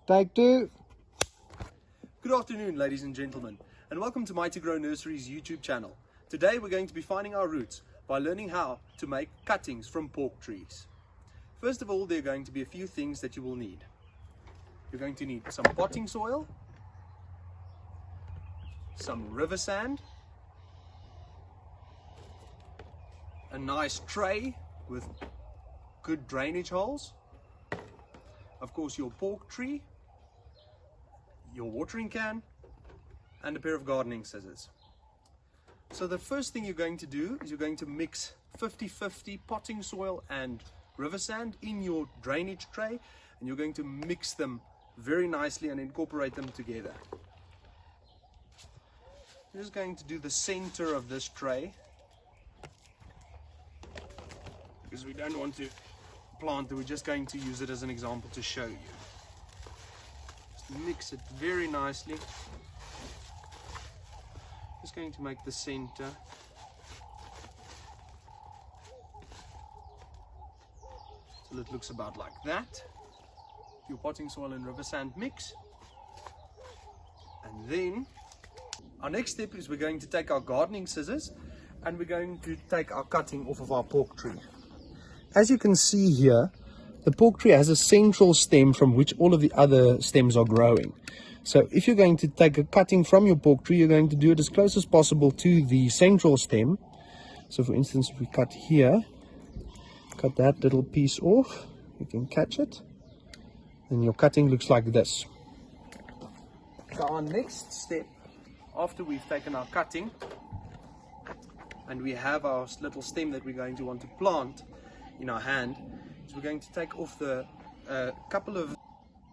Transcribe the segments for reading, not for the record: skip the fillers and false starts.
Take two. Good afternoon, ladies and gentlemen, and welcome to Mighty Grow Nursery's YouTube channel. Today we're going to be finding our roots by learning how to make cuttings from pork trees. First of all, there are going to be a few things that you will need. You're going to need some potting soil, some river sand, a nice tray with good drainage holes, of course your pork tree, your watering can, and a pair of gardening scissors. So the first thing you're going to do is you're going to mix 50-50 potting soil and river sand in your drainage tray, and you're going to mix them very nicely and incorporate them together. I'm just going to do the center of this tray because we don't want to plant it. We're just going to use it as an example to show you. Just mix it very nicely. Just going to make the center. So it looks about like that. Your potting soil and river sand mix. And then our next step is we're going to take our gardening scissors and we're going to take our cutting off of our pork tree. As you can see here, the pork tree has a central stem from which all of the other stems are growing. So if you're going to take a cutting from your pork tree, you're going to do it as close as possible to the central stem. So for instance, if we cut here, cut that little piece off, you can catch it, and your cutting looks like this. So our next step, after we've taken our cutting and we have our little stem that we're going to want to plant in our hand, is we're going to take off the couple of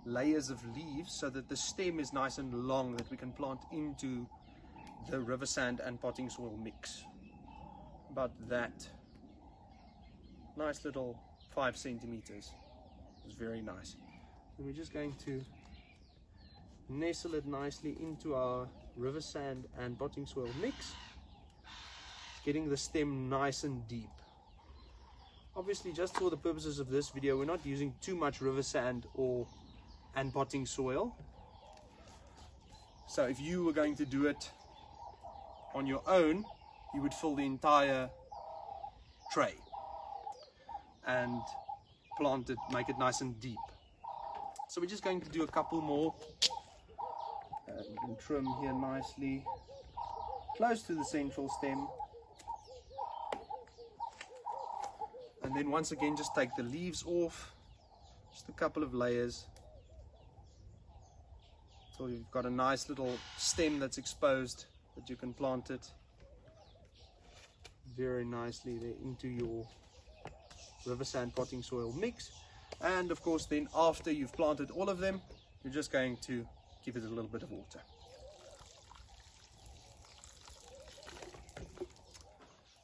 layers of leaves so that the stem is nice and long, that we can plant into the river sand and potting soil mix. About that. Nice little 5 centimeters. It's very nice. And we're just going to nestle it nicely into our river sand and potting soil mix, getting the stem nice and deep. Obviously, just for the purposes of this video, we're not using too much river sand and potting soil. So if you were going to do it on your own, you would fill the entire tray and plant it, make it nice and deep. So we're just going to do a couple more. You can trim here nicely, close to the central stem. And then once again, just take the leaves off, just a couple of layers, so you've got a nice little stem that's exposed, that you can plant it very nicely there into your river sand potting soil mix. And of course, then after you've planted all of them, you're just going to give it a little bit of water.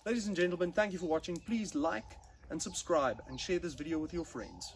Ladies and gentlemen, thank you for watching. Please like and subscribe and share this video with your friends.